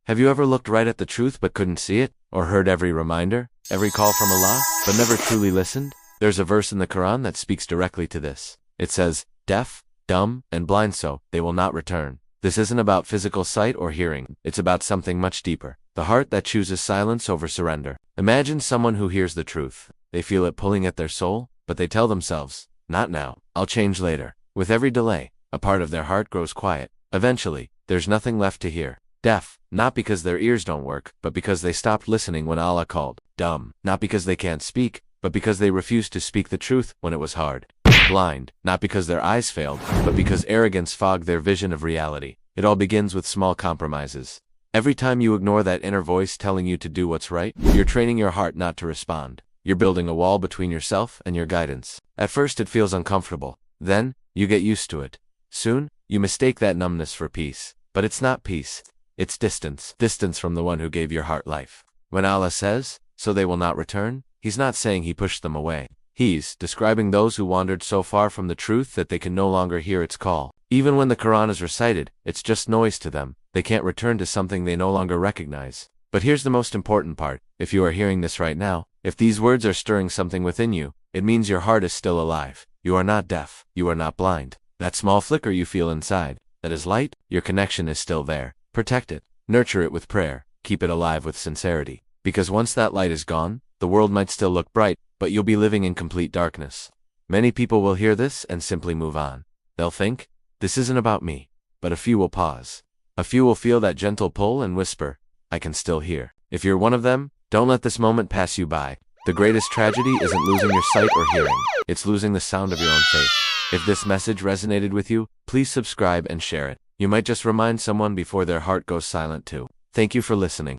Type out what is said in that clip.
Have you ever looked right at the truth but couldn't see it? Or heard every reminder, every call from Allah, but never truly listened? There's a verse in the Qur'an that speaks directly to this. It says, deaf, dumb, and blind, so they will not return. This isn't about physical sight or hearing. It's about something much deeper. The heart that chooses silence over surrender. Imagine someone who hears the truth. They feel it pulling at their soul, but they tell themselves, not now, I'll change later. With every delay, a part of their heart grows quiet. Eventually, there's nothing left to hear. Deaf, not because their ears don't work, but because they stopped listening when Allah called. Dumb, not because they can't speak, but because they refused to speak the truth when it was hard. Blind, not because their eyes failed, but because arrogance fogged their vision of reality. It all begins with small compromises. Every time you ignore that inner voice telling you to do what's right, you're training your heart not to respond. You're building a wall between yourself and your guidance. At first it feels uncomfortable. Then, you get used to it. Soon, you mistake that numbness for peace. But it's not peace. It's distance. Distance from the one who gave your heart life. When Allah says, so they will not return, He's not saying He pushed them away. He's describing those who wandered so far from the truth that they can no longer hear its call. Even when the Qur'an is recited, it's just noise to them. They can't return to something they no longer recognize. But here's the most important part. If you are hearing this right now, if these words are stirring something within you, it means your heart is still alive. You are not deaf. You are not blind. That small flicker you feel inside, that is light, your connection is still there. Protect it. Nurture it with prayer. Keep it alive with sincerity. Because once that light is gone, the world might still look bright, but you'll be living in complete darkness. Many people will hear this and simply move on. They'll think, this isn't about me. But a few will pause. A few will feel that gentle pull and whisper, I can still hear. If you're one of them, don't let this moment pass you by. The greatest tragedy isn't losing your sight or hearing. It's losing the sound of your own faith. If this message resonated with you, please subscribe and share it. You might just remind someone before their heart goes silent too. Thank you for listening.